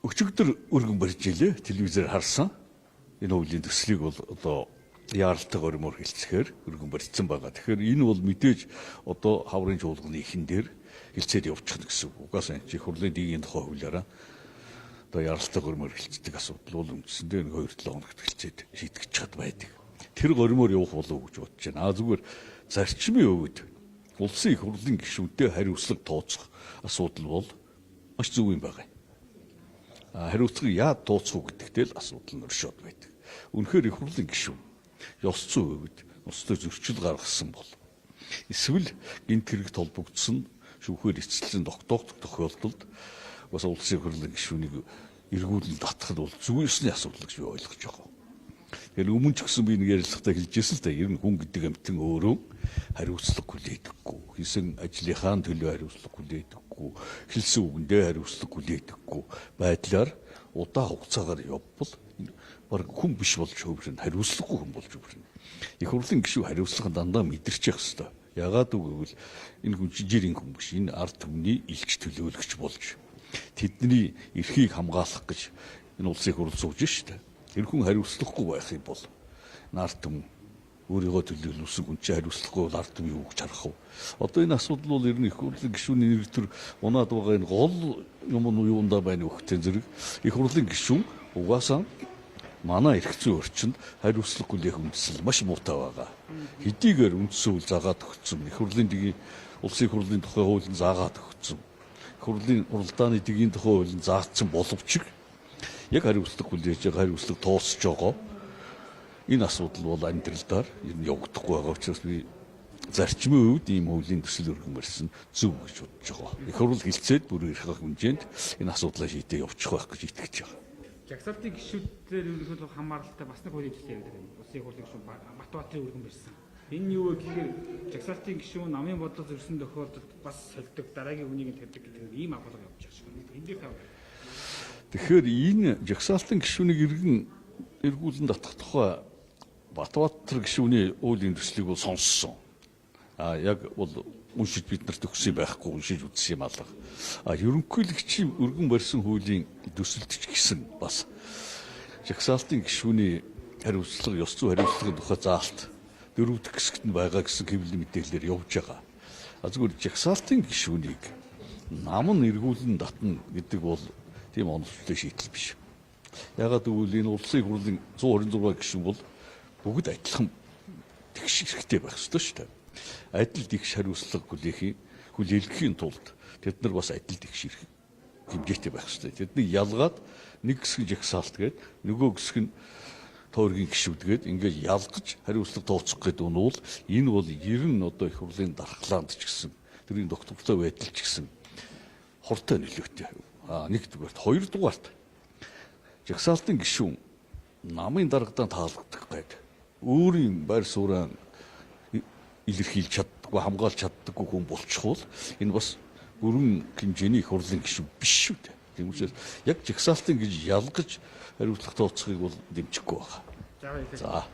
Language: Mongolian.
Өчигдөр өргөн барьж илээ телевизээр харсан. Энэ хуулийн төслийг бол одоо яаралтай горимор хэлцэхээр өргөн барьсан байгаа. Тэгэхээр энэ бол мэдээж одоо хаврын чуулганы ихэн дээр хэлцээд явуучих гэсэн үг. Угаасаа энэ хурлын дэгийн тухай хуулиараа одоо яаралтай горимор хэлцдэг асуудал бол үндсэндээ 2-7 хоногт хэлцээд шийдэгч чад байдаг. Тэр горимор явах болов уу гэж бодож байна. Зүгээр зарчмын өвөд улсын их хурлын гишүүнтэй хариуцлага тооцох асуудал бол маш зөв юм байна. Хариуцлагыг яад тооцох уу гэдэгтэй л асуудал нь өршөөд байдаг. Үнэхээр их хурлын гишүүн ёс зүйн хувьд ностой зөрчил гаргасан бол эсвэл гинт хэрэг толбогдсон шүүхээр эцэлсэн тогтоох тохиолдолд бас улсын их хурлын гишүүнийг эргүүлэн татах нь бол зүгээсний асуудал гэж би ойлгож байгаа. Тэгэхээр өмнө ч гэсэн би нэг ярилцлагатаа хэлжсэн л да, ер нь хүн гэдэг амтэн өөрөө хариуцлага хүлээдэггүй, хийсэн ажлынхаа төлөө хариуцлага хүлээдэггүй, хэлсэн үгэндээ хариуцлага хүлээдэггүй байдлаар удаан хугацаагаар явбал баг хүн биш болж өвөрнө, хариуцлагагүй хүн болж өвөрнө. Их хурлын гишүүн хариуцлага дандаа мэдэрчих хэвээр. Ягаад гэвэл энэ хүн жижигэн хүн биш, энэ ард түмний илч төлөөлөгч болж тэдний эрхийг хамгаалах гэж энэ улсын их хурл сууж штэ. Тэр хүн хариуцлагагүй байх юм бол ард түмэн өөрийгөө төлөөлсөн хүн чинь хариуцлагагүй бол ард түмэн юу гэж харах вэ? Одоо энэ асуудал бол ер нь их хурлын гишүүний нэр төр унаад байгаа энэ гол юм нь юундаа байна вэ гэх зэрэг их хурлын гишүүн угаасаа манай эрх зүйн орчинд хариуцлага хүлээх үндэслэл маш муутай байгаа. Хэдийгээр үндсэн хууль заагаад өгсөн, их хурлын дэгийн улсын их хурлын тухай хууль нь заагаад өгсөн, их хурлын хуралдааны дэгийн тухай хууль нь заагдсан боловч яг хариуцлага хүлээж байгаа, хариуцлага тооцож байгаа энэ асуудал бол амьдралдаар ер нь явагдахгүй байгаа учраас би зарчмын үед ийм хуулийн төсөл өргөн барьсан зөв гэж бодож байгаа. Их хурл хэлцээд бүр их хэмжээнд энэ асуудлаа шийдээ явуучих байх гэж итгэж байгаа. Жагсаалтын гишүүдээр ерөнхийдөө хамааралтай бас нэг хуулийн төсөл явагдаад байна. Улсын их хурлын гишүүн Батбаатрын өргөн барьсан. Энэ юу вэ гэхээр жагсаалтын гишүүн намын бодлого зөрсөн тохиолдолд бас солидог, дараагийн үнийг нь тавьдаг гэдэг ийм агуулга явуулж байгаа шүү дээ. Энд дээр тав. Тэгэхээр энэ жагсаалтын гишүүнийг эргүүлэн татах тухай Батбаатар гишүүний хуулийн төслийг бол сонссон. Яг бол уншиж бид нарт өгсөн байхгүй, уншиж үзсэн юм алга. Ерөнхийлөгчийн өргөн барьсан хуулийн төсөлд ч гэсэн бас жагсаалтын гишүүний хариуцлага, ёс зүйн хариуцлагын тухай заалт 4 дахь хэсэгт нь байгаа гэсэн хэвлэл мэдээлэлээр явж байгаа. Зүгээр жагсаалтын гишүүнийг нам нь эргүүлэн татна гэдэг бол тийм онцлог шийдэл биш. Ягаад гэвэл энэ улсын их хурлын 126 гишүүн бол бүгд адилхан тэгш хэрэгтэй байх ёстой шүү дээ. Адил тэгш хариуцлага хүлээлгэхийн тулд тэд нар бас адил тэгш хэмжээтэй байх ёстой. Тэднийг ялгаад нэг хэсэг жагсаалт гээд нөгөө хэсэг нь тойргийн гишүүд гээд ингээд ялгаж хариуцлага тооцох гэдэг нь бол энэ бол ер нь одоо их хурлын дархлаанд ч гэсэн тэрийн доктортой байдал ч гэсэн хортой нөлөөтэй. Нэгдүгээрт, хоёрдугаарт жагсаалтын гишүүн намын даргадан таалагдах гээд өөрийн байр суурийг илэрхийлж чаддаггүй, хамгаалж чаддаггүй хүн болчихвол энэ бас бүрэн хэмжээний их хурлын гишүүн биш шүү дээ. Тийм учраас яг жагсаалтын гэж ялгаж хариуцлага тооцохыг бол дэмжихгүй байна. За.